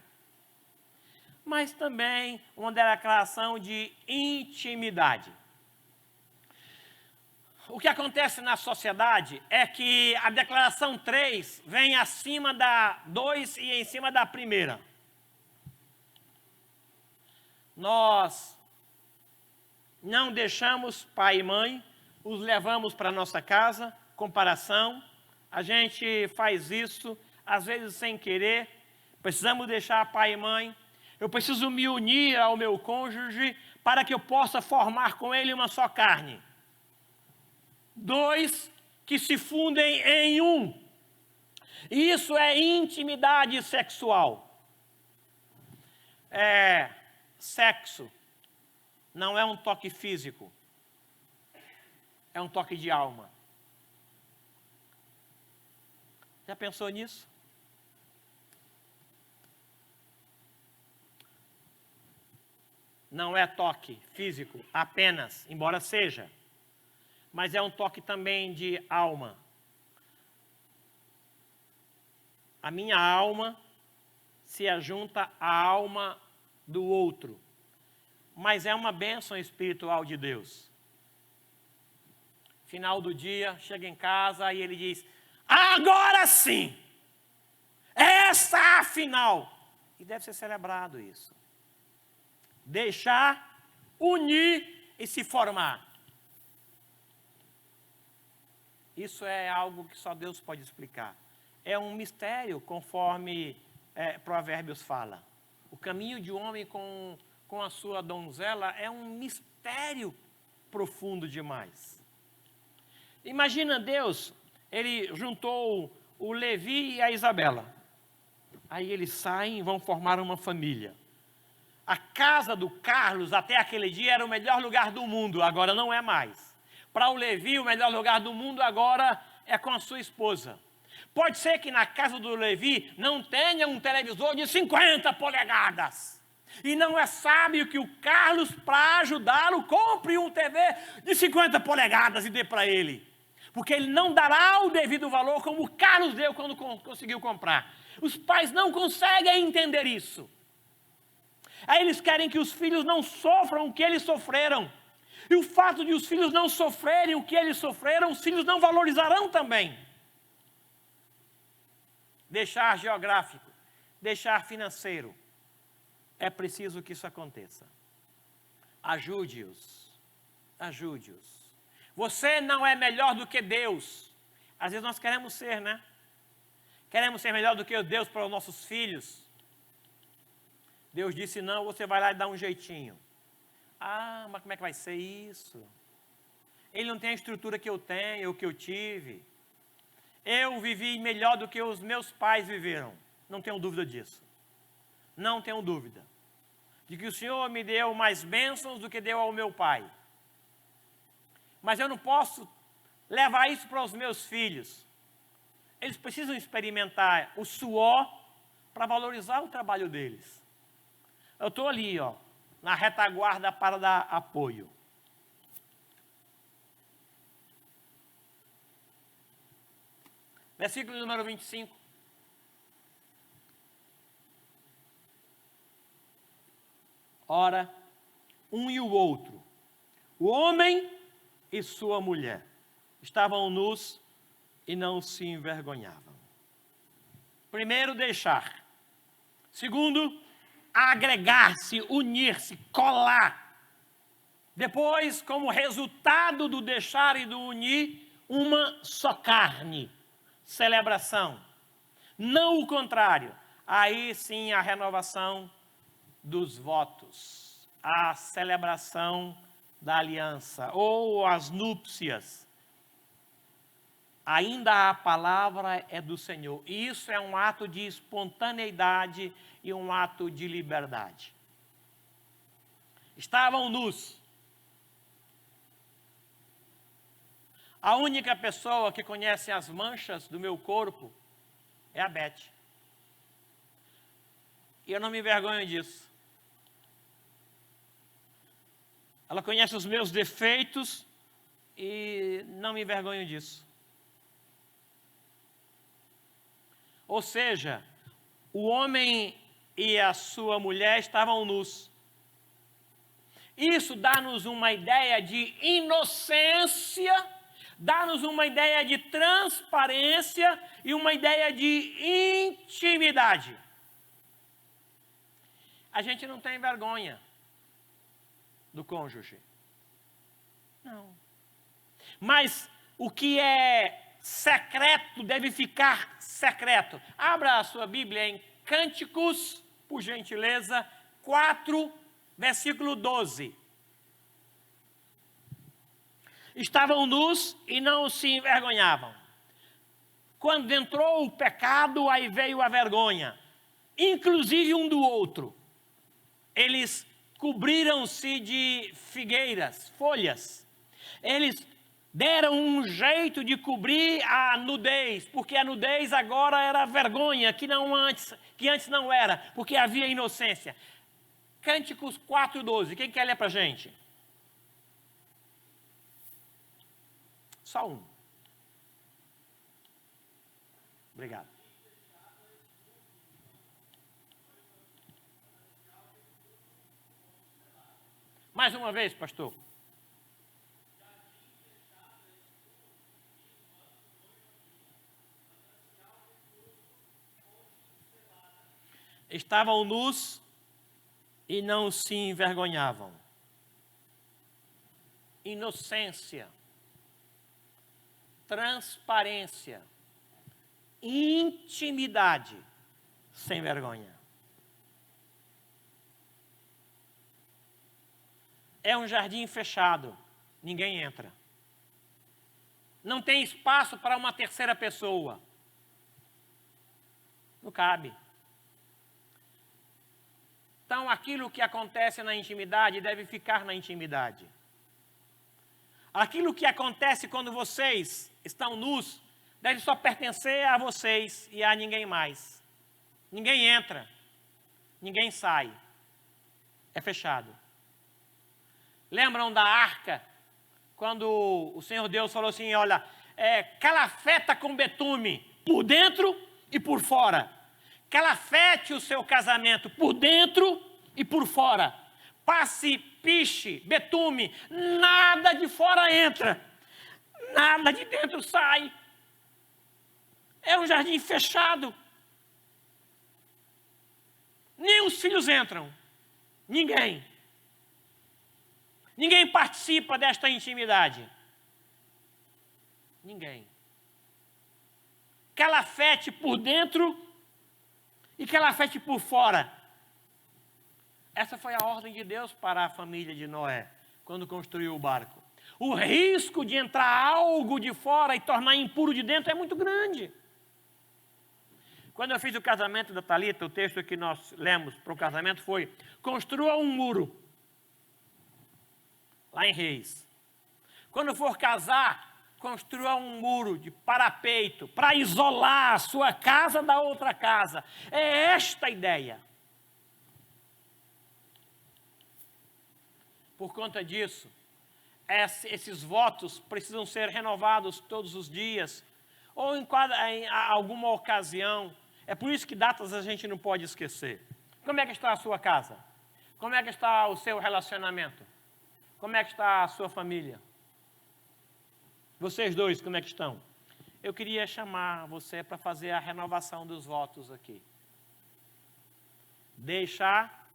Mas também uma declaração de intimidade. O que acontece na sociedade é que a declaração 3 vem acima da 2 e em cima da primeira. Nós não deixamos pai e mãe, os levamos para nossa casa, comparação. A gente faz isso, às vezes sem querer. Precisamos deixar pai e mãe. Eu preciso me unir ao meu cônjuge para que eu possa formar com ele uma só carne. 2 que se fundem em um. Isso é intimidade sexual. Sexo não é um toque físico. É um toque de alma. Já pensou nisso? Não é toque físico apenas, embora seja. Mas é um toque também de alma. A minha alma se ajunta à alma do outro. Mas é uma bênção espiritual de Deus. Final do dia, chega em casa e ele diz: agora sim! Essa é a final! E deve ser celebrado isso. Deixar, unir e se formar. Isso é algo que só Deus pode explicar. É um mistério, conforme Provérbios fala. O caminho de um homem com a sua donzela é um mistério profundo demais. Imagina Deus, ele juntou o Levi e a Isabela. Aí eles saem e vão formar uma família. A casa do Carlos, até aquele dia, era o melhor lugar do mundo, agora não é mais. Para o Levi, o melhor lugar do mundo agora é com a sua esposa. Pode ser que na casa do Levi não tenha um televisor de 50 polegadas. E não é sábio que o Carlos, para ajudá-lo, compre um TV de 50 polegadas e dê para ele. Porque ele não dará o devido valor como o Carlos deu quando conseguiu comprar. Os pais não conseguem entender isso. Aí eles querem que os filhos não sofram o que eles sofreram. E o fato de os filhos não sofrerem o que eles sofreram, os filhos não valorizarão também. Deixar geográfico, deixar financeiro. É preciso que isso aconteça. Ajude-os. Ajude-os. Você não é melhor do que Deus. Às vezes nós queremos ser, né? Queremos ser melhor do que Deus para os nossos filhos. Deus disse não, você vai lá e dá um jeitinho. Ah, mas como é que vai ser isso? Ele não tem a estrutura que eu tenho, ou que eu tive. Eu vivi melhor do que os meus pais viveram. Não tenho dúvida disso. Não tenho dúvida. De que o Senhor me deu mais bênçãos do que deu ao meu pai. Mas eu não posso levar isso para os meus filhos. Eles precisam experimentar o suor para valorizar o trabalho deles. Eu estou ali, na retaguarda para dar apoio. Versículo número 25. Ora, um e o outro, o homem e sua mulher, estavam nus e não se envergonhavam. Primeiro, deixar. Segundo, agregar-se, unir-se, colar. Depois, como resultado do deixar e do unir, uma só carne. Celebração. Não o contrário. Aí sim a renovação dos votos, a celebração da aliança ou as núpcias. Ainda a palavra é do Senhor. E isso é um ato de espontaneidade e um ato de liberdade. Estavam nus. A única pessoa que conhece as manchas do meu corpo é a Beth. E eu não me envergonho disso. Ela conhece os meus defeitos e não me envergonho disso. Ou seja, o homem e a sua mulher estavam nus. Isso dá-nos uma ideia de inocência, dá-nos uma ideia de transparência e uma ideia de intimidade. A gente não tem vergonha do cônjuge. Não. Mas o que é secreto deve ficar secreto. Abra a sua Bíblia em Cânticos, por gentileza, 4, versículo 12. Estavam nus e não se envergonhavam. Quando entrou o pecado, aí veio a vergonha, inclusive um do outro. Eles cobriram-se de figueiras, folhas. Eles deram um jeito de cobrir a nudez, porque a nudez agora era vergonha, que antes não era, porque havia inocência. Cânticos 4:12, quem quer ler para a gente? Só um. Obrigado. Mais uma vez, pastor. Estavam nus e não se envergonhavam. Inocência, transparência, intimidade, sem vergonha. É um jardim fechado, ninguém entra. Não tem espaço para uma terceira pessoa. Não cabe. Então, aquilo que acontece na intimidade deve ficar na intimidade. Aquilo que acontece quando vocês estão nus deve só pertencer a vocês e a ninguém mais. Ninguém entra, ninguém sai. É fechado. Lembram da arca? Quando o Senhor Deus falou assim, olha, calafeta com betume, por dentro e por fora. Calafete o seu casamento por dentro e por fora. Passe, piche, betume, nada de fora entra, nada de dentro sai. É um jardim fechado. Nem os filhos entram, ninguém. Ninguém participa desta intimidade. Ninguém. Calafete por dentro e calafete por fora. Essa foi a ordem de Deus para a família de Noé, quando construiu o barco. O risco de entrar algo de fora e tornar impuro de dentro é muito grande. Quando eu fiz o casamento da Thalita, o texto que nós lemos para o casamento foi: construa um muro, lá em Reis. Quando for casar, construa um muro de parapeito para isolar a sua casa da outra casa. É esta a ideia. Por conta disso, esses votos precisam ser renovados todos os dias, ou em alguma ocasião. É por isso que datas a gente não pode esquecer. Como é que está a sua casa? Como é que está o seu relacionamento? Como é que está a sua família? Vocês dois, como é que estão? Eu queria chamar você para fazer a renovação dos votos aqui. Deixar,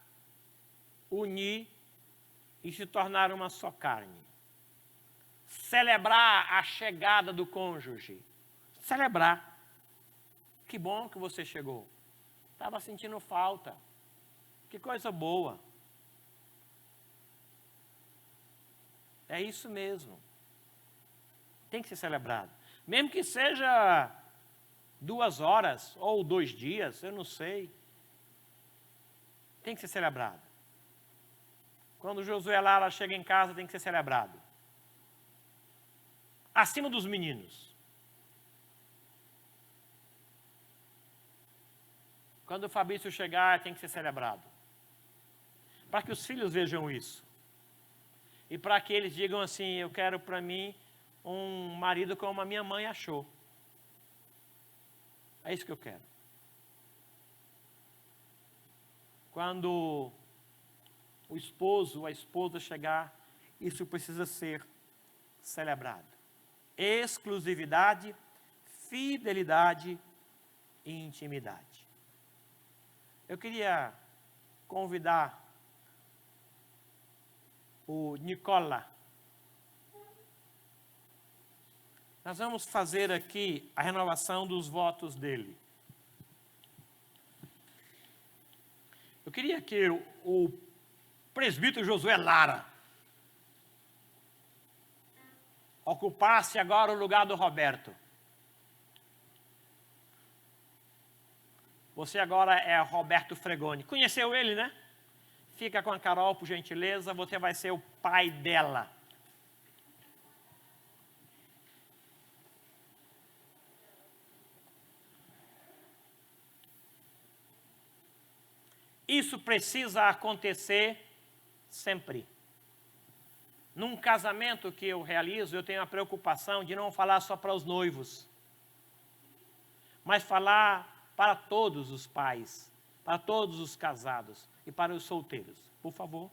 unir e se tornar uma só carne. Celebrar a chegada do cônjuge. Celebrar. Que bom que você chegou. Estava sentindo falta. Que coisa boa. É isso mesmo. Tem que ser celebrado. Mesmo que seja 2 horas ou 2 dias, eu não sei. Tem que ser celebrado. Quando Josué Lara chega em casa, tem que ser celebrado. Acima dos meninos. Quando o Fabrício chegar, tem que ser celebrado. Para que os filhos vejam isso. E para que eles digam assim, eu quero para mim um marido como a minha mãe achou. É isso que eu quero. Quando o esposo ou a esposa chegar, isso precisa ser celebrado. Exclusividade, fidelidade e intimidade. Eu queria convidar o Nicola. Nós vamos fazer aqui a renovação dos votos dele. Eu queria que o presbítero Josué Lara ocupasse agora o lugar do Roberto. Você agora é Roberto Fregoni. Conheceu ele, né? Fica com a Carol, por gentileza. Você vai ser o pai dela. Isso precisa acontecer sempre. Num casamento que eu realizo, eu tenho a preocupação de não falar só para os noivos, mas falar para todos os pais, para todos os casados e para os solteiros. Por favor.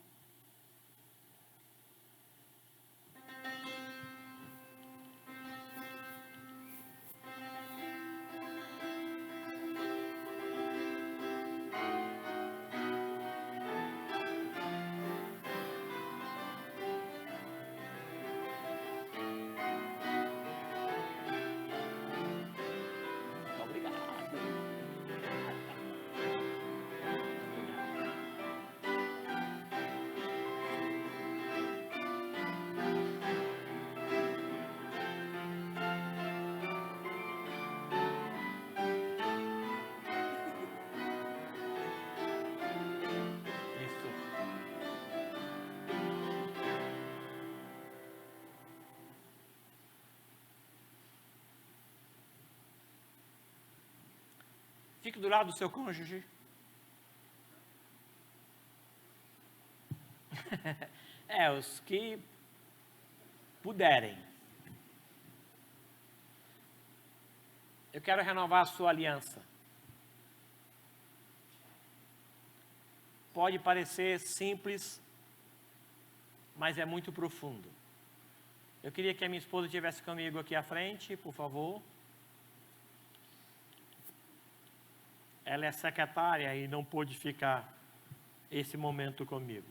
Fique do lado do seu cônjuge. Os que puderem. Eu quero renovar a sua aliança. Pode parecer simples, mas é muito profundo. Eu queria que a minha esposa estivesse comigo aqui à frente, por favor. Ela é secretária e não pôde ficar esse momento comigo.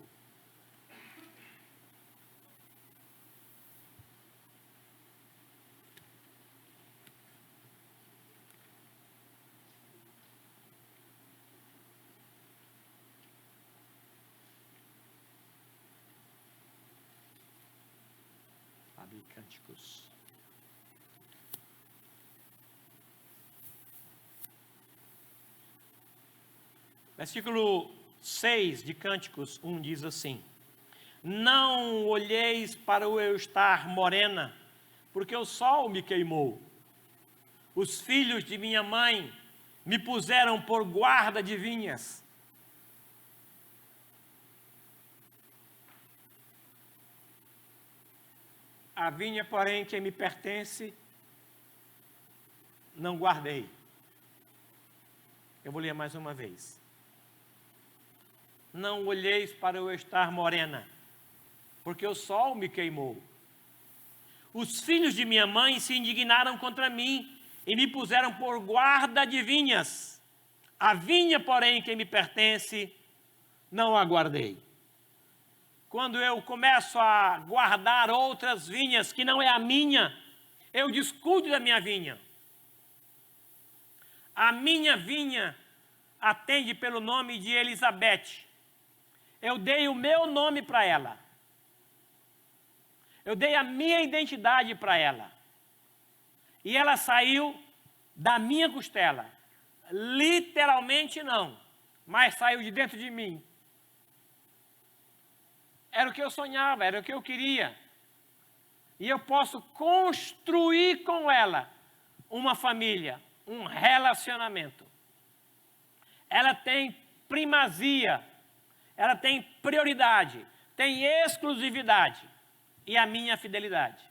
Abre Cânticos. Versículo 6 de Cânticos 1 diz assim: Não olheis para eu estar morena, porque o sol me queimou. Os filhos de minha mãe me puseram por guarda de vinhas. A vinha, porém, que me pertence, não guardei. Eu vou ler mais uma vez. Não olheis para eu estar morena, porque o sol me queimou. Os filhos de minha mãe se indignaram contra mim e me puseram por guarda de vinhas. A vinha, porém, que me pertence, não a guardei. Quando eu começo a guardar outras vinhas que não é a minha, eu descuido da minha vinha. A minha vinha atende pelo nome de Elizabeth. Eu dei o meu nome para ela. Eu dei a minha identidade para ela. E ela saiu da minha costela. Literalmente não, mas saiu de dentro de mim. Era o que eu sonhava, era o que eu queria. E eu posso construir com ela uma família, um relacionamento. Ela tem primazia, ela tem prioridade, tem exclusividade e a minha fidelidade.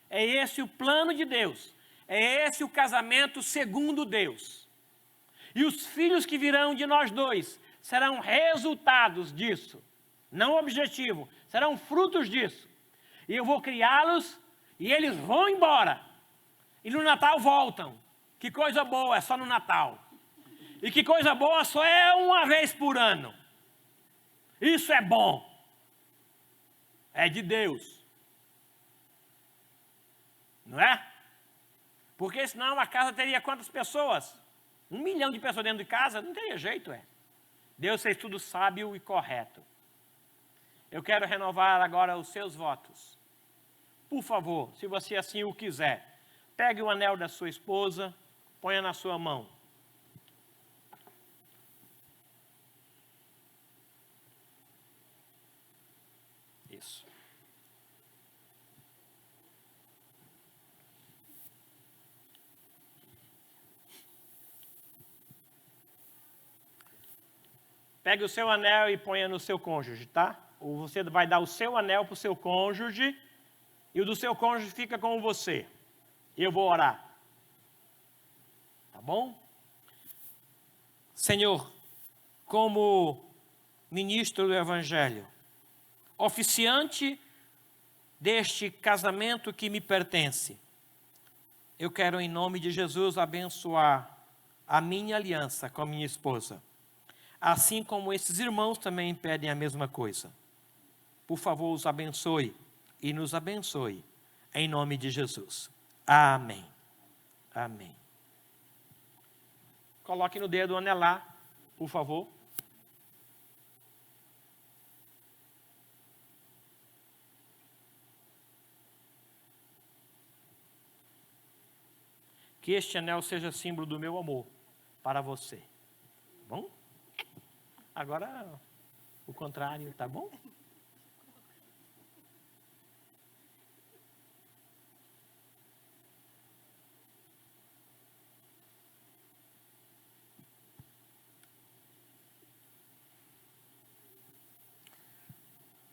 É esse o plano de Deus, é esse o casamento segundo Deus. E os filhos que virão de nós dois serão resultados disso, não objetivo, serão frutos disso. E eu vou criá-los e eles vão embora. E no Natal voltam. Que coisa boa, é só no Natal. E que coisa boa, só é uma vez por ano. Isso é bom. É de Deus. Não é? Porque senão a casa teria quantas pessoas? 1 milhão de pessoas dentro de casa? Não teria jeito, é. Deus fez tudo sábio e correto. Eu quero renovar agora os seus votos. Por favor, se você assim o quiser, pegue o anel da sua esposa, ponha na sua mão. Isso. Pegue o seu anel e ponha no seu cônjuge, tá? Ou você vai dar o seu anel para o seu cônjuge e o do seu cônjuge fica com você. Eu vou orar. Tá bom? Senhor, como ministro do Evangelho, oficiante deste casamento que me pertence, eu quero em nome de Jesus abençoar a minha aliança com a minha esposa. Assim como esses irmãos também pedem a mesma coisa. Por favor, os abençoe e nos abençoe, em nome de Jesus. Amém. Amém. Coloque no dedo o anelar, por favor. Que este anel seja símbolo do meu amor para você. Tá bom? Agora, o contrário, tá bom?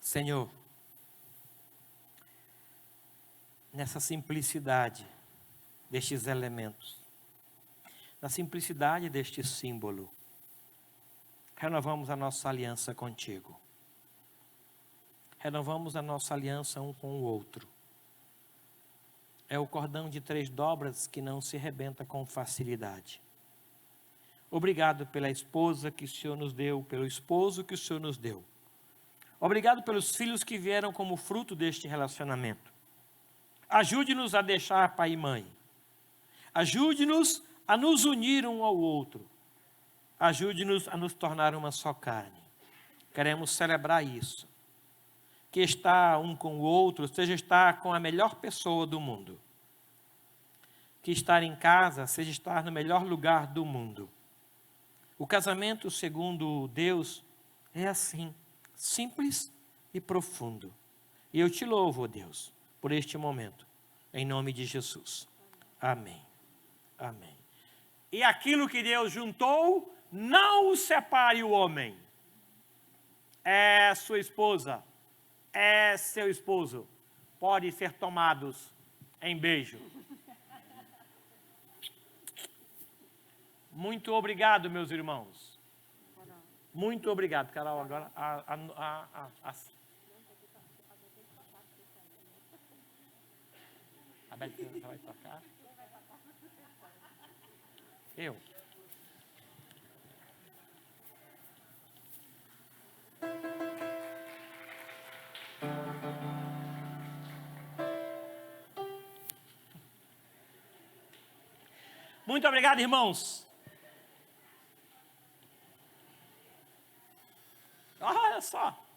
Senhor, nessa simplicidade destes elementos, na simplicidade deste símbolo, renovamos a nossa aliança contigo. Renovamos a nossa aliança um com o outro. É o cordão de 3 dobras que não se rebenta com facilidade. Obrigado pela esposa que o Senhor nos deu, pelo esposo que o Senhor nos deu. Obrigado pelos filhos que vieram como fruto deste relacionamento. Ajude-nos a deixar pai e mãe. Ajude-nos a nos unir um ao outro. Ajude-nos a nos tornar uma só carne. Queremos celebrar isso. Que estar um com o outro seja estar com a melhor pessoa do mundo. Que estar em casa seja estar no melhor lugar do mundo. O casamento, segundo Deus, é assim, simples e profundo. E eu te louvo, ó Deus, por este momento, em nome de Jesus. Amém. Amém. E aquilo que Deus juntou, não o separe o homem. É sua esposa, é seu esposo, pode ser tomados em beijo. Muito obrigado, meus irmãos. Muito obrigado, Carol. Agora, a Beth vai tocar. Eu. Muito obrigado, irmãos. Olha só.